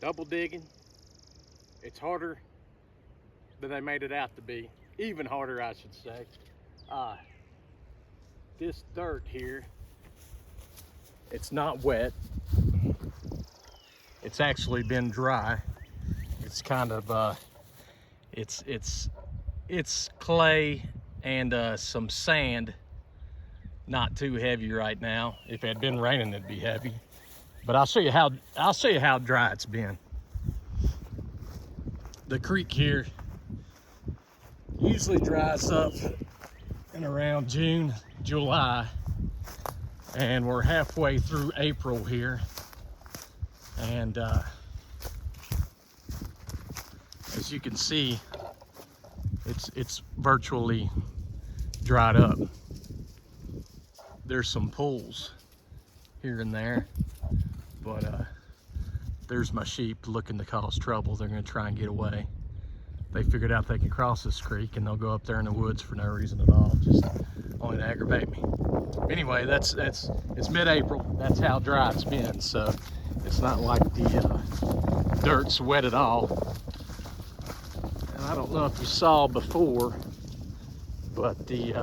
double digging, it's harder than they made it out to be. Even harder, I should say. This dirt here, it's not wet. It's actually been dry. It's kind of, it's clay and some sand. Not too heavy right now. If it had been raining, it'd be heavy. But I'll show you how dry it's been. The creek here usually dries up in around June, July, and we're halfway through April here. And as you can see, it's virtually dried up. There's some pools here and there, but there's my sheep looking to cause trouble. They're gonna try and get away. They figured out they can cross this creek and they'll go up there in the woods for no reason at all, just only to aggravate me. Anyway, it's mid-April. That's how dry it's been. So it's not like the dirt's wet at all. And I don't know if you saw before, but there's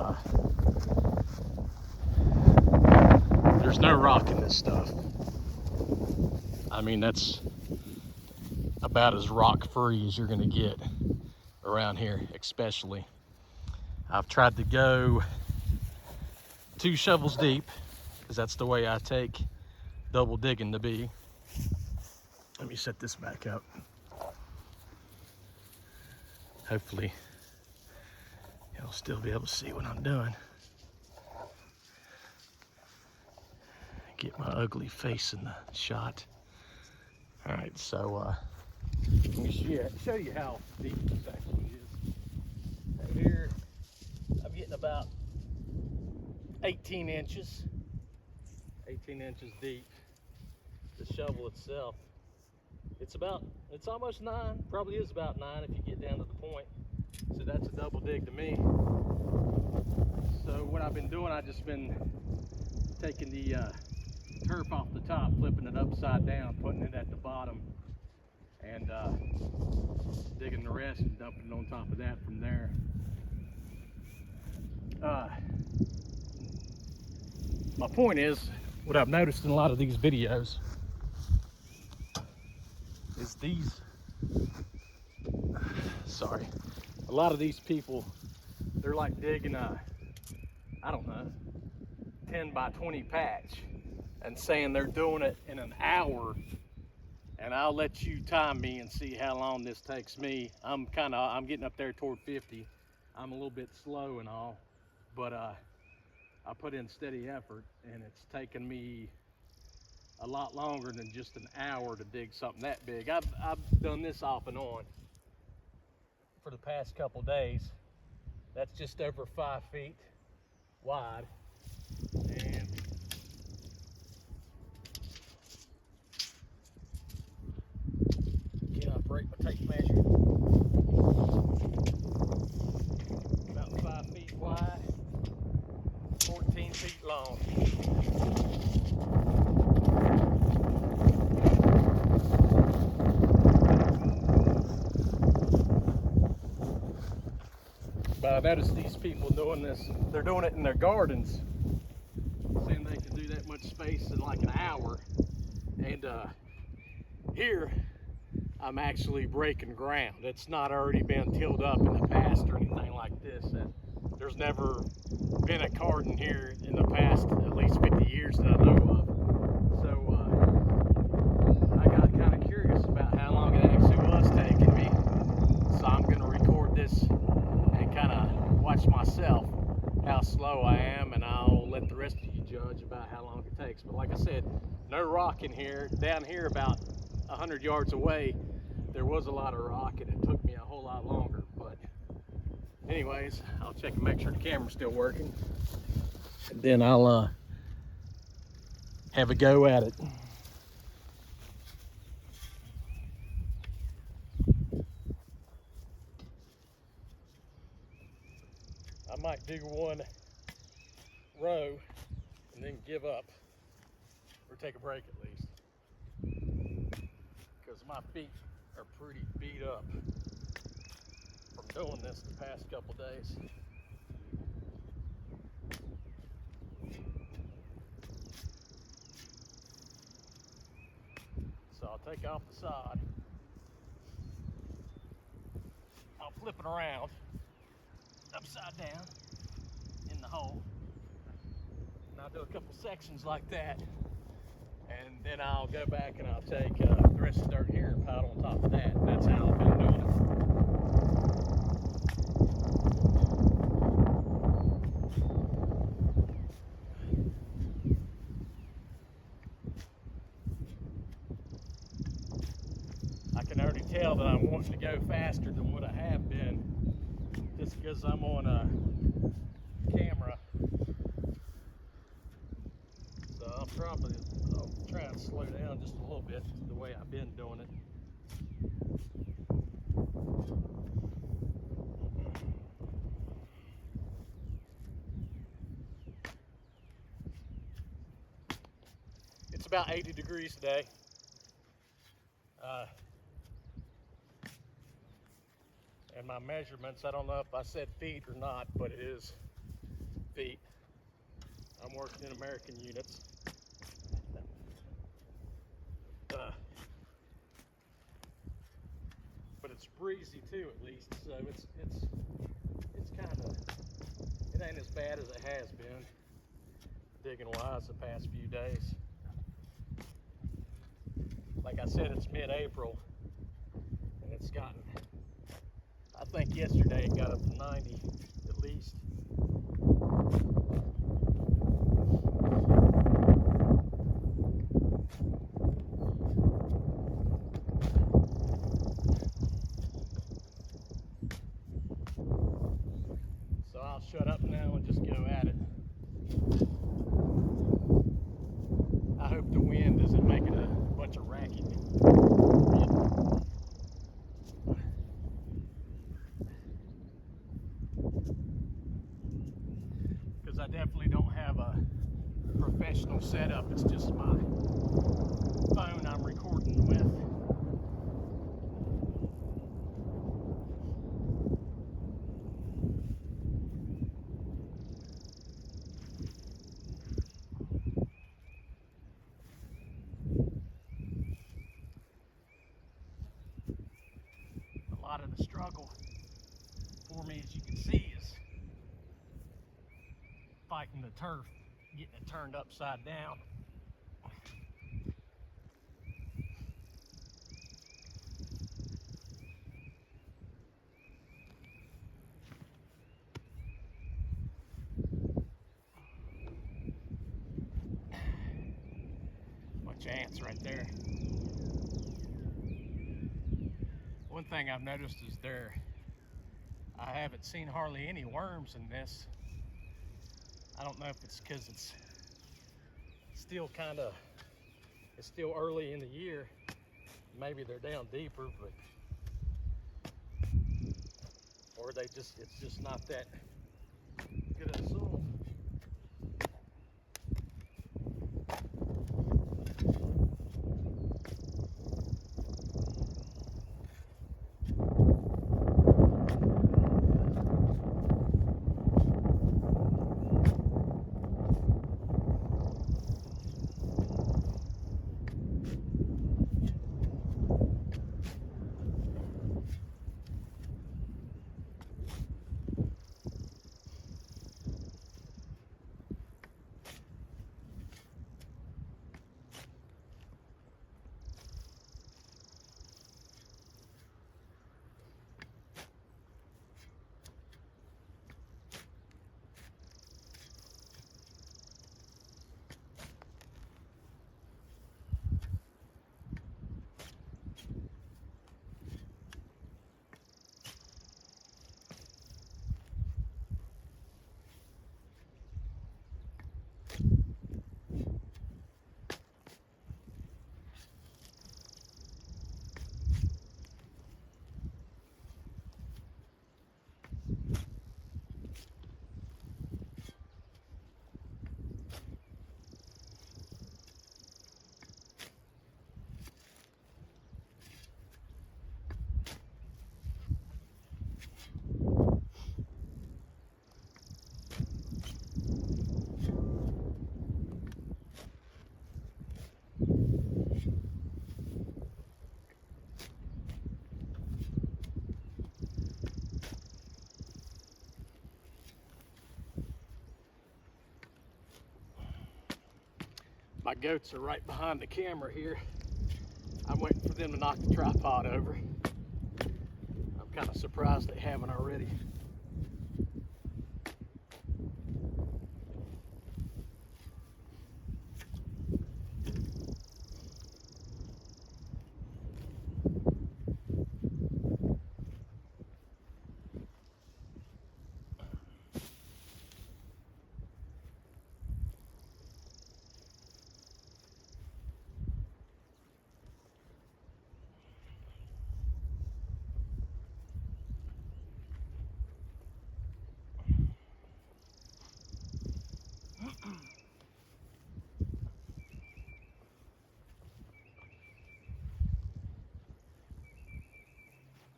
no rock in this stuff. I mean, that's about as rock-free as you're gonna get around here, especially. I've tried to go 2 shovels deep, because that's the way I take double digging to be. Let me set this back up. Hopefully, you'll still be able to see what I'm doing. Get my ugly face in the shot. All right, so let me show you how deep this actually is. Right here, I'm getting about 18 inches. 18 inches deep. The shovel itself, it's almost 9, probably is about 9 if you get down to the point. So that's a double dig to me. So what I've been doing, I've just been taking the turf off the top, flipping it upside down, putting it at the bottom, and digging the rest and dumping it on top of that from there. My point is, what I've noticed in a lot of these videos is a lot of these people, they're like digging I don't know, 10 by 20 patch and saying they're doing it in an hour, and I'll let you time me and see how long this takes me. I'm getting up there toward 50. I'm a little bit slow and all, but I put in steady effort, and it's taken me a lot longer than just an hour to dig something that big. I've done this off and on for the past couple days. That's just over 5 feet wide, and can operate my tape measure. About 5 feet wide, 14 feet long. But I noticed these people doing this, they're doing it in their gardens, saying they can do that much space in like an hour. And here, I'm actually breaking ground. It's not already been tilled up in the past or anything like this. There's never been a garden here in the past at least 50 years that I know of. So I got kind of curious about how long it actually was taking me. So I'm going to record this and kind of watch myself how slow I am, and I'll let the rest of you judge about how long it takes. But like I said, no rock in here. Down here about 100 yards away, there was a lot of rock, and it took me a whole lot longer. But anyways, I'll check and make sure the camera's still working, and then I'll have a go at it. I might do one row and then give up, or take a break at least. because my feet are pretty beat up from doing this the past couple days. So I'll take off the sod. I'll flip it around upside down in the hole. And I'll do a couple sections like that. And then I'll go back and I'll take the rest of the dirt here and pile on top of that. And that's how I've been doing it. I can already tell that I'm wanting to go faster than what I have been, just because I'm on a camera. So I'll try and slow down just a little bit the way I've been doing it. It's about 80 degrees today. And my measurements, I don't know if I said feet or not, but it is feet. I'm working in American units. But it's breezy too, at least, so it's kind of, it ain't as bad as it has been digging wise the past few days. Like I said, it's mid-April, and it's gotten, I think yesterday it got up to 90 at least. So I'll shut up now and just go at it. I hope the wind isn't making a bunch of racket. Because I definitely don't have a professional setup. It's just my phone I'm recording with. A lot of the struggle for me, as you can see, is fighting the turf, getting it turned upside down. Bunch of ants right there. One thing I've noticed is I haven't seen hardly any worms in this. I don't know if it's because it's still it's still early in the year. Maybe they're down deeper, but, or it's just not that good of soil. My goats are right behind the camera here. I'm waiting for them to knock the tripod over. I'm kind of surprised they haven't already.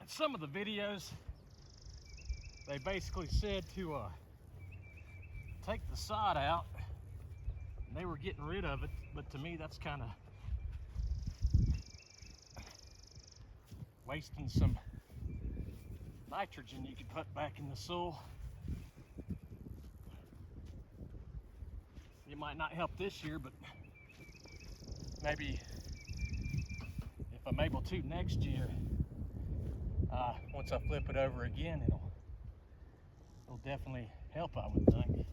Some of the videos, they basically said to take the sod out, and they were getting rid of it, but to me that's kind of wasting some nitrogen you could put back in the soil. It might not help this year, but maybe if I'm able to next year, once I flip it over again, it'll definitely help, I would think.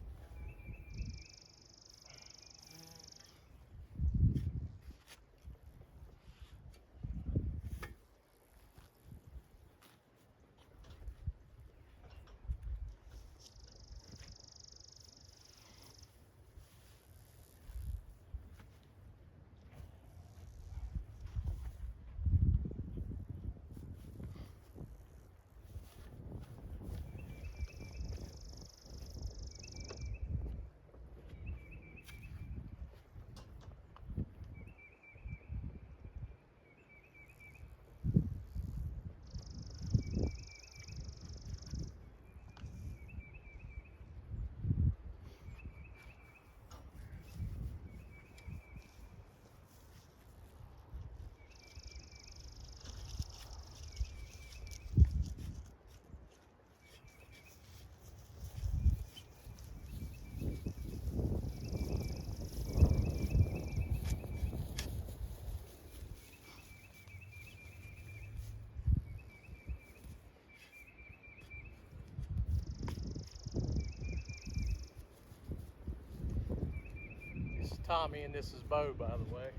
This is Tommy and this is Bo, by the way.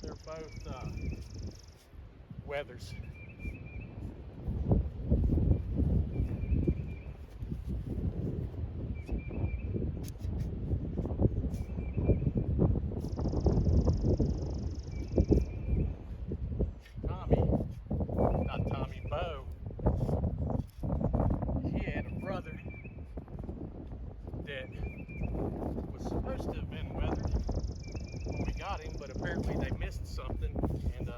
They're both wethers. Bo, he had a brother that was supposed to have been weathered when we got him, but apparently they missed something, and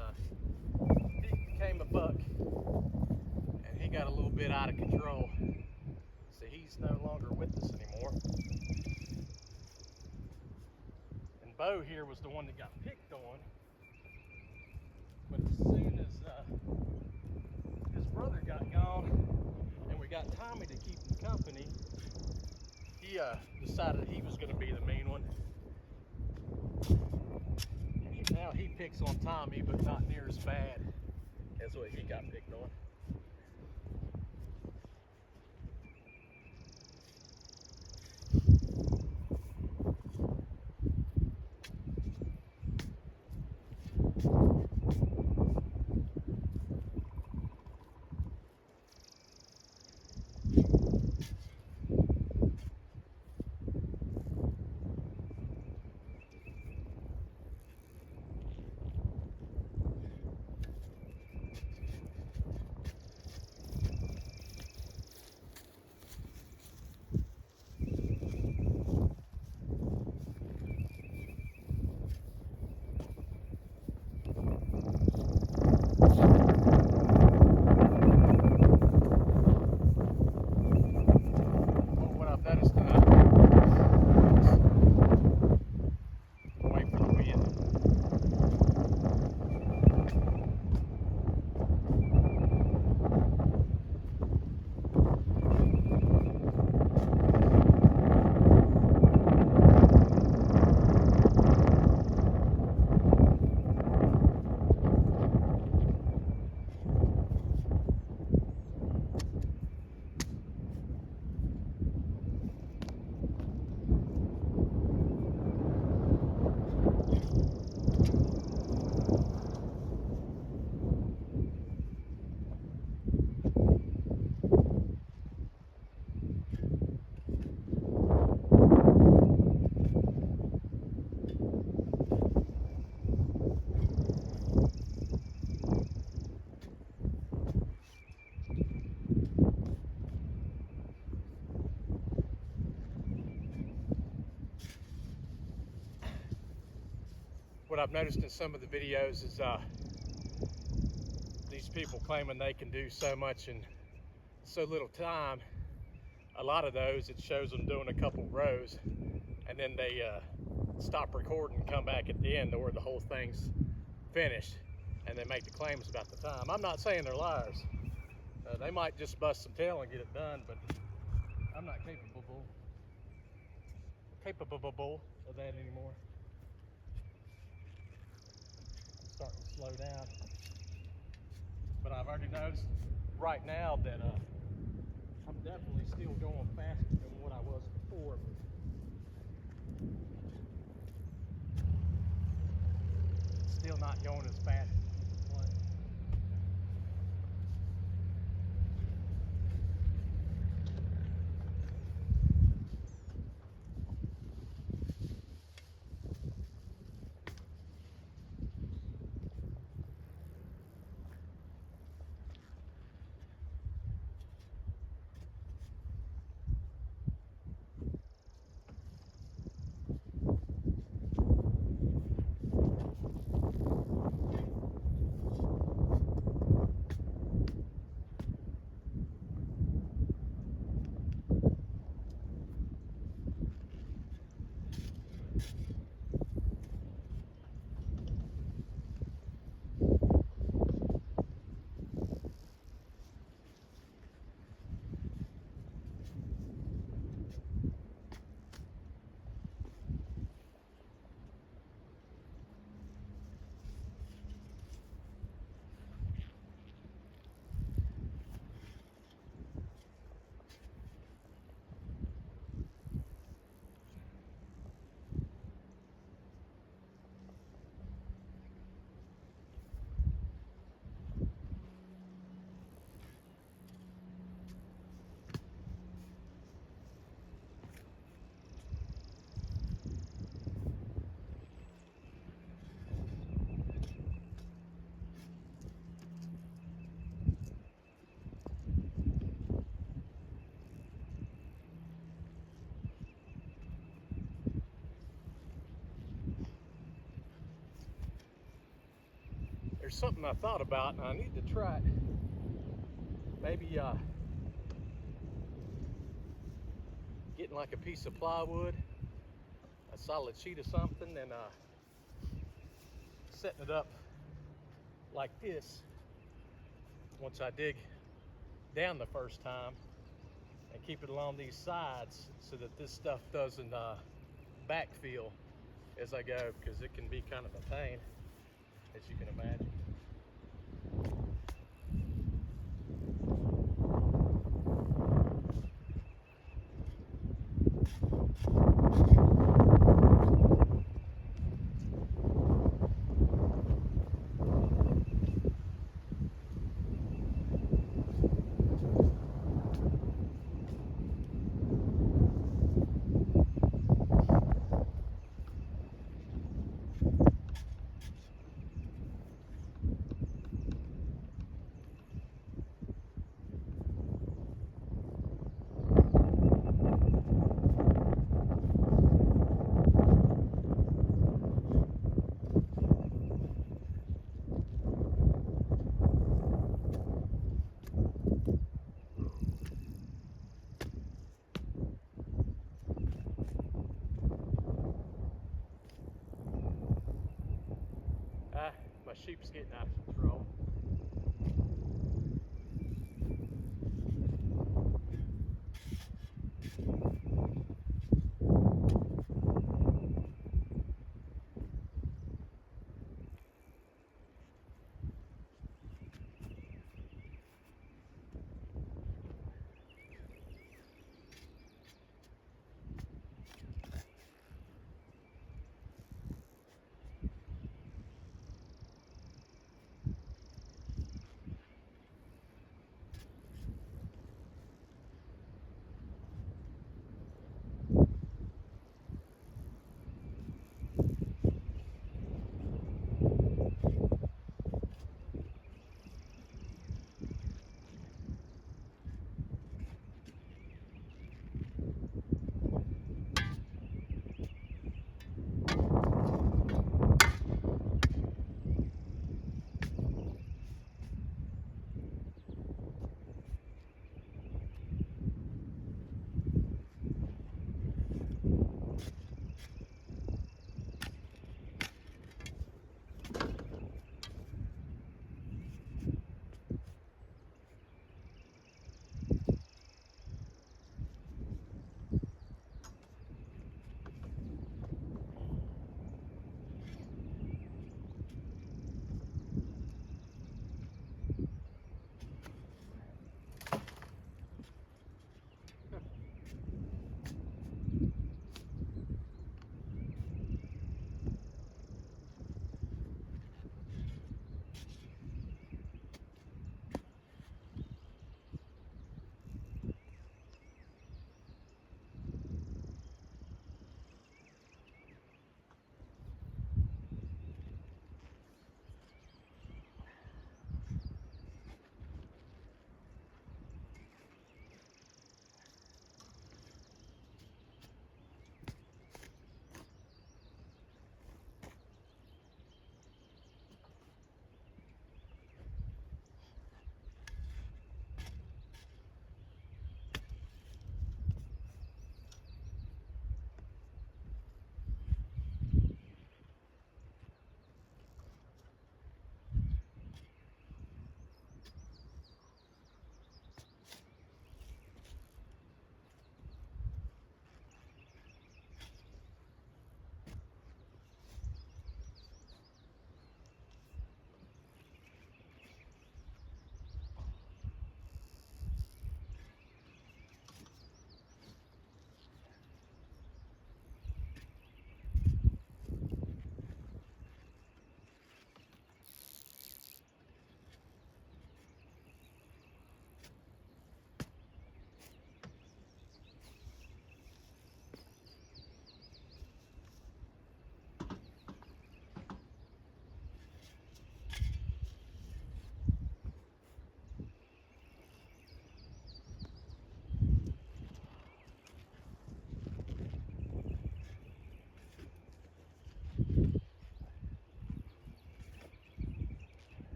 he became a buck, and he got a little bit out of control, so he's no longer with us anymore. And Bo here was the one that got picked on, but as soon as his brother got gone and we got Tommy to keep him company, he decided he was going to be the main one. And now he picks on Tommy, but not near as bad as what he got picked on. I've noticed in some of the videos is these people claiming they can do so much in so little time. A lot of those, it shows them doing a couple rows, and then they stop recording and come back at the end to where the whole thing's finished, and they make the claims about the time. I'm not saying they're liars. They might just bust some tail and get it done, but I'm not capable of that anymore. I'm starting to slow down. But I've already noticed right now that I'm definitely still going faster than what I was before. Still not going as fast as I was. There's something I thought about, and I need to try it. Maybe getting like a piece of plywood, a solid sheet of something, and setting it up like this once I dig down the first time, and keep it along these sides so that this stuff doesn't backfill as I go, because it can be kind of a pain, as you can imagine. My sheep's getting out of control.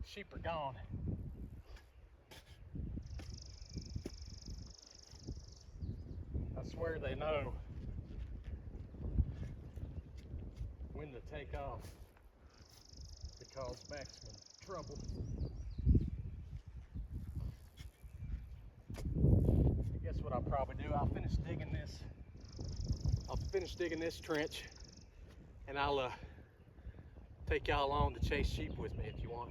sheep are gone. I swear they know when to take off to cause maximum trouble. I guess what I'll probably do, I'll finish digging this trench, and I'll take y'all along to chase sheep with me if you want.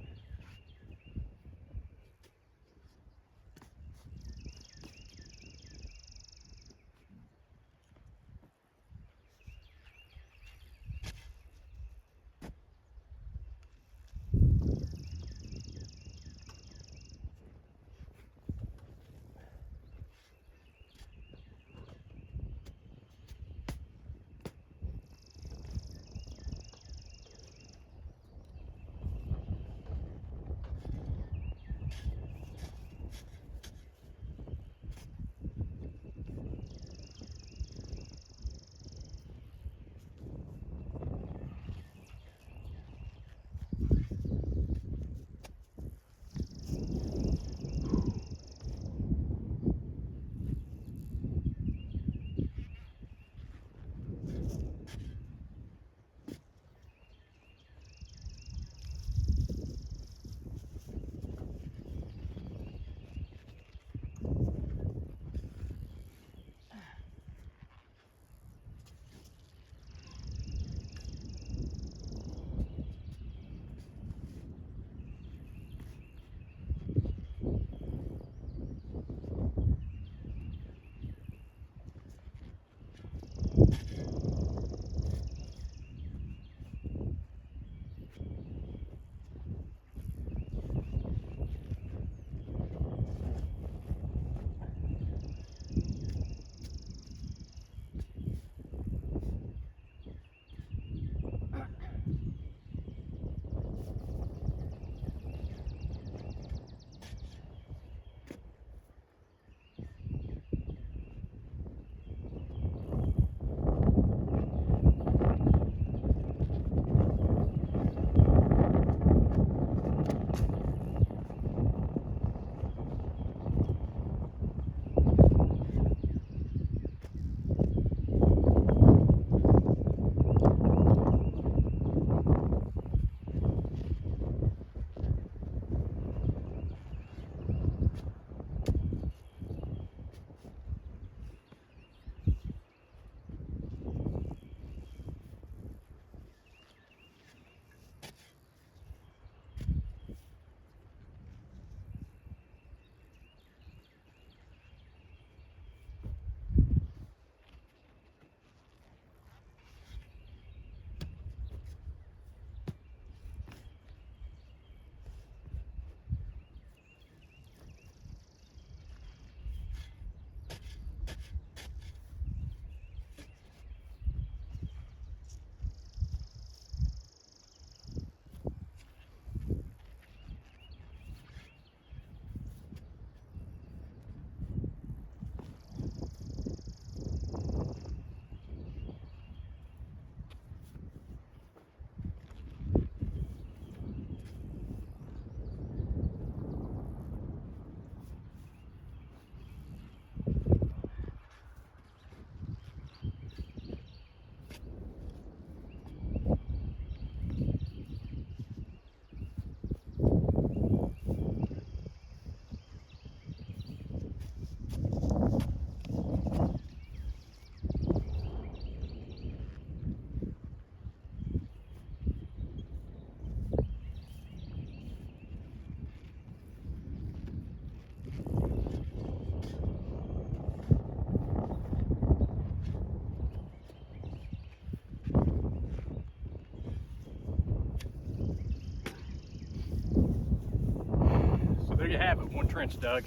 There you have it, one trench dug.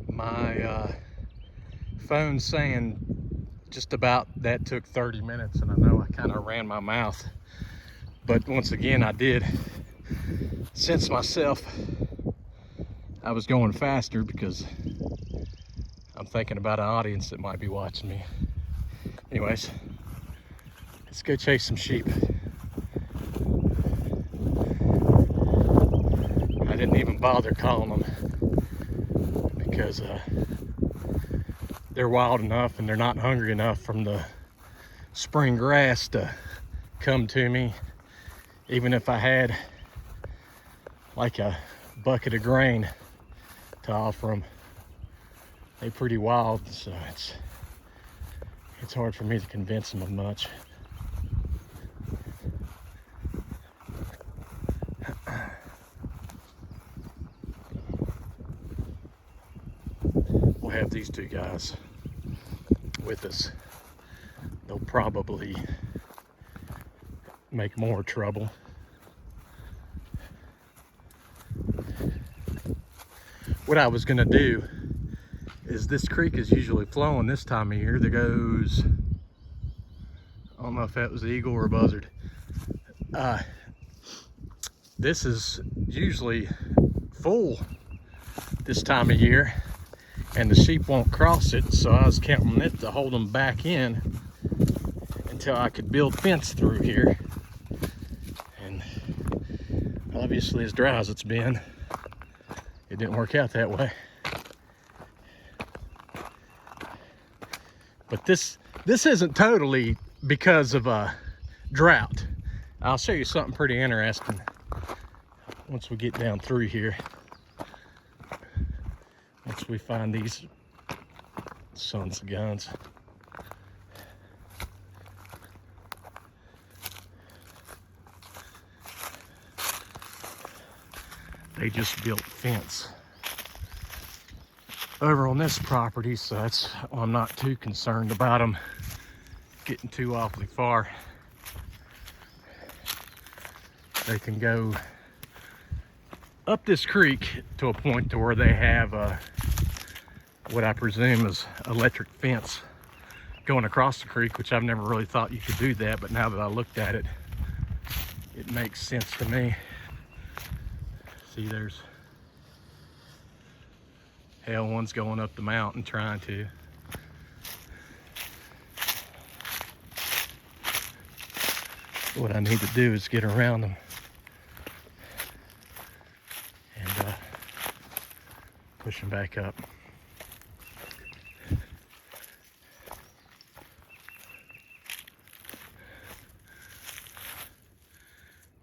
My phone's saying just about that took 30 minutes, and I know I kind of ran my mouth, but once again I did sense myself I was going faster because I'm thinking about an audience that might be watching me. Anyways, let's go chase some sheep. I didn't even bother calling them because they're wild enough and they're not hungry enough from the spring grass to come to me. Even if I had like a bucket of grain to offer them, they're pretty wild, so it's hard for me to convince them of much. We'll have these two guys with us. They'll probably make more trouble. What I was gonna do is, this creek is usually flowing this time of year. There goes, I don't know if that was an eagle or a buzzard. This is usually full this time of year, and the sheep won't cross it, so I was counting on it to hold them back in until I could build fence through here. And obviously, as dry as it's been, it didn't work out that way. But this isn't totally because of a drought. I'll show you something pretty interesting once we get down through here. Once we find these sons of guns. They just built fence over on this property, so I'm not too concerned about them getting too awfully far. They can go up this creek to a point to where they have what I presume is electric fence going across the creek, which I've never really thought you could do that, but now that I looked at it, it makes sense to me. See, there's hell, one's going up the mountain trying to. What I need to do is get around them and push them back up.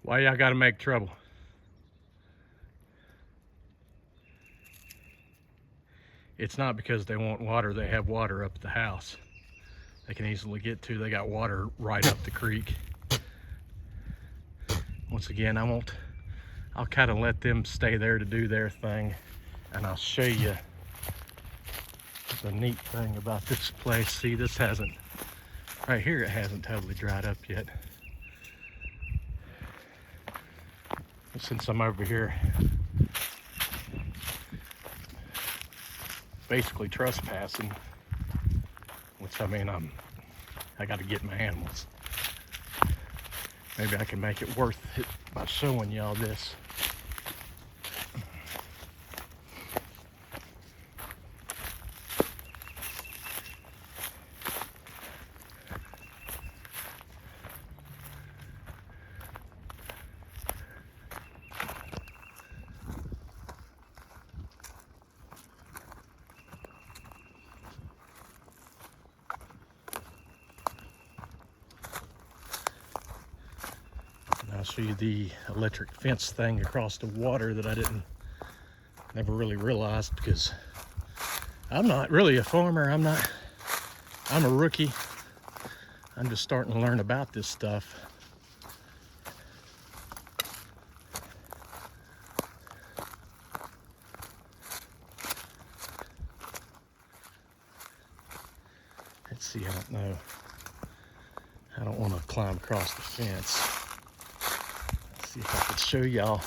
Why y'all gotta make trouble? It's not because they want water. They have water up at the house they can easily get to. They got water right up the creek. Once again, I'll kind of let them stay there to do their thing, and I'll show you the neat thing about this place. See, this hasn't, right here, it hasn't totally dried up yet. Since I'm over here basically trespassing, which, I mean, I got to get my animals. Maybe I can make it worth it by showing y'all this. I'll show you the electric fence thing across the water that I never really realized, because I'm not really a farmer. I'm a rookie. I'm just starting to learn about this stuff. Let's see, I don't know. I don't want to climb across the fence. See if I could show y'all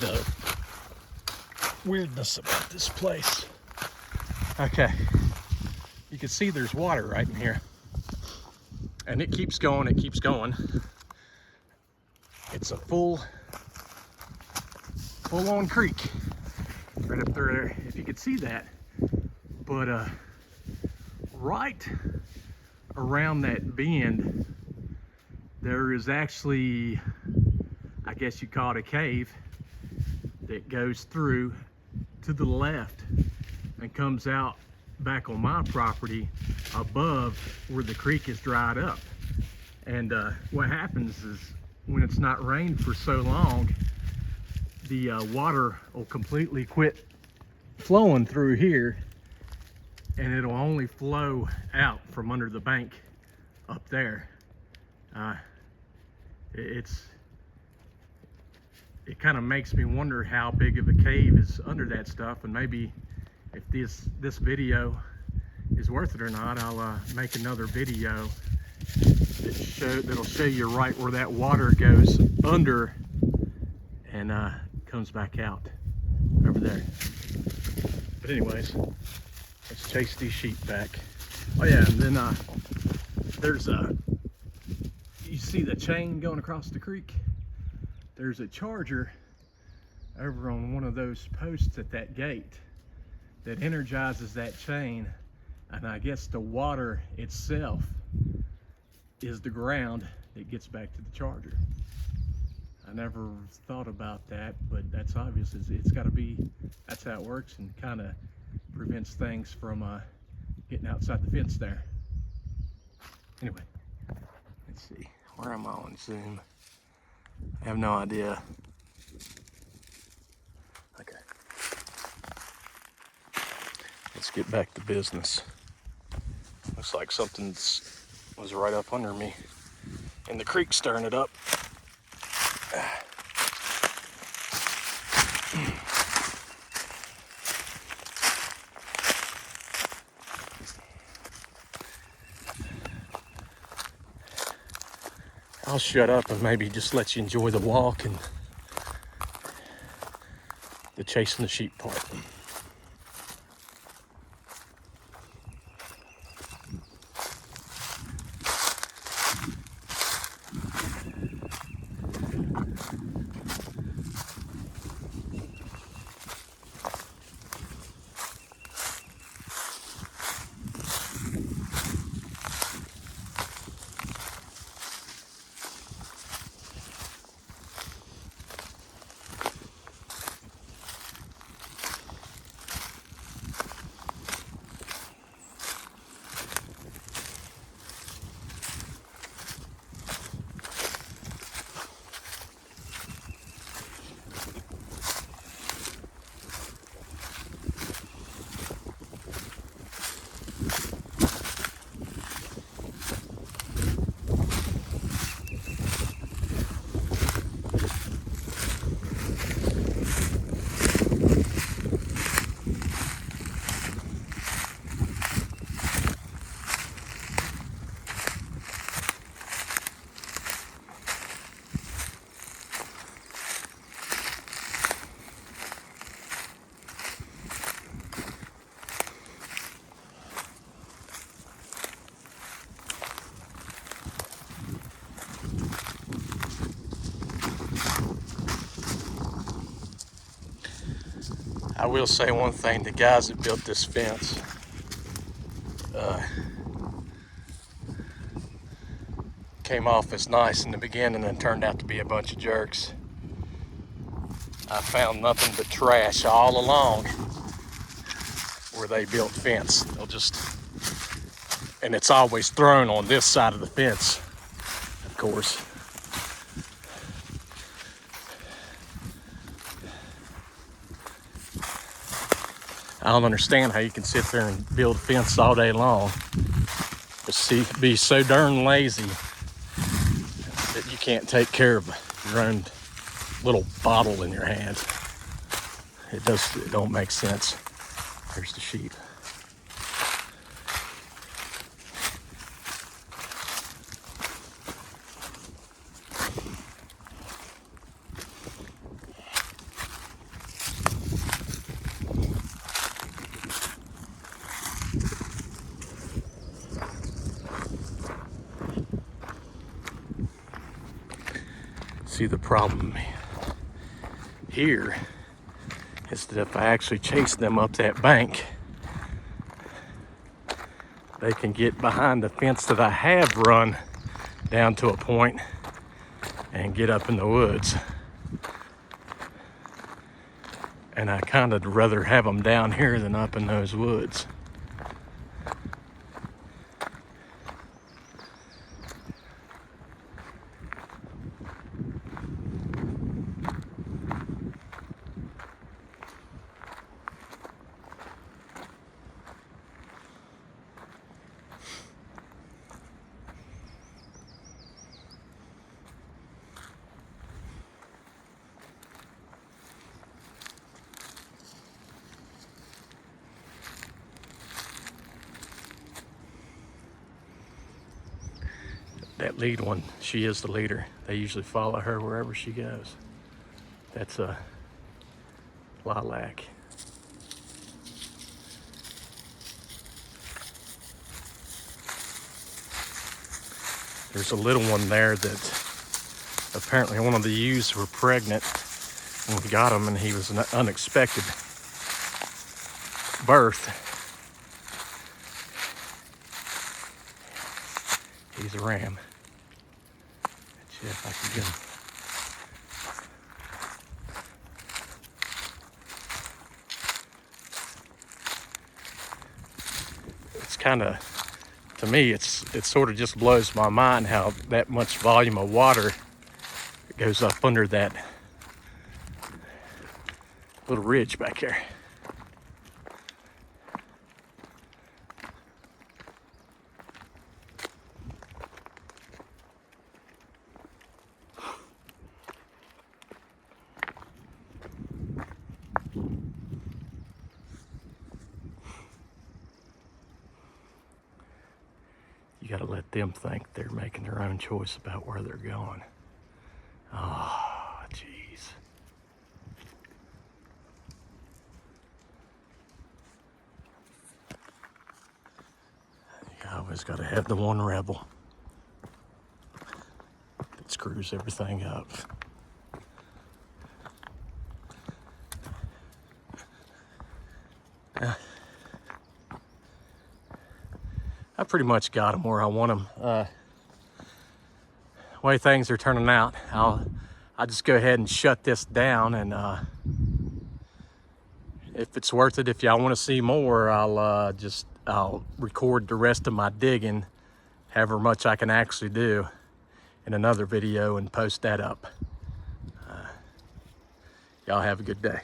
the weirdness about this place. Okay, you can see there's water right in here, and it keeps going, It's a full-on creek right up there, if you could see that. But right around that bend, there is actually, I guess you call it a cave, that goes through to the left and comes out back on my property above where the creek is dried up. And what happens is when it's not rained for so long, the water will completely quit flowing through here, and it'll only flow out from under the bank up there. It kind of makes me wonder how big of a cave is under that stuff, and maybe if this video is worth it or not, I'll make another video that'll show you right where that water goes under and comes back out over there. But anyways, let's chase these sheep back. Oh yeah, and then there's you see the chain going across the creek? There's a charger over on one of those posts at that gate that energizes that chain, and I guess the water itself is the ground that gets back to the charger. I never thought about that, but that's obvious. It's got to be, that's how it works, and kind of prevents things from getting outside the fence there. Anyway, let's see, where am I on Zoom? I have no idea. Okay, let's get back to business. Looks like something was right up under me, and the creek's stirring it up. I'll shut up and maybe just let you enjoy the walk and the chasing the sheep part. I will say one thing, the guys that built this fence, came off as nice in the beginning and turned out to be a bunch of jerks. I found nothing but trash all along where they built fence. They'll just, and it's always thrown on this side of the fence, of course. I don't understand how you can sit there and build a fence all day long, but be so darn lazy that you can't take care of your own little bottle in your hand. It don't make sense. There's the sheep. See, the problem here is that if I actually chase them up that bank, they can get behind the fence that I have run down to a point and get up in the woods. And I kind of rather have them down here than up in those woods. That lead one, she is the leader. They usually follow her wherever she goes. That's a lilac. There's a little one there that apparently one of the ewes were pregnant when we got him, and he was an unexpected birth. He's a ram. Let's see if I can get him. It's kind of, to me, it sort of just blows my mind how that much volume of water goes up under that little ridge back there. You got to let them think they're making their own choice about where they're going. Oh, jeez. You always got to have the one rebel that screws everything up. I pretty much got them where I want them. Way things are turning out, I'll just go ahead and shut this down, and if it's worth it, if y'all want to see more, I'll record the rest of my digging, however much I can actually do, in another video and post that up. Y'all have a good day.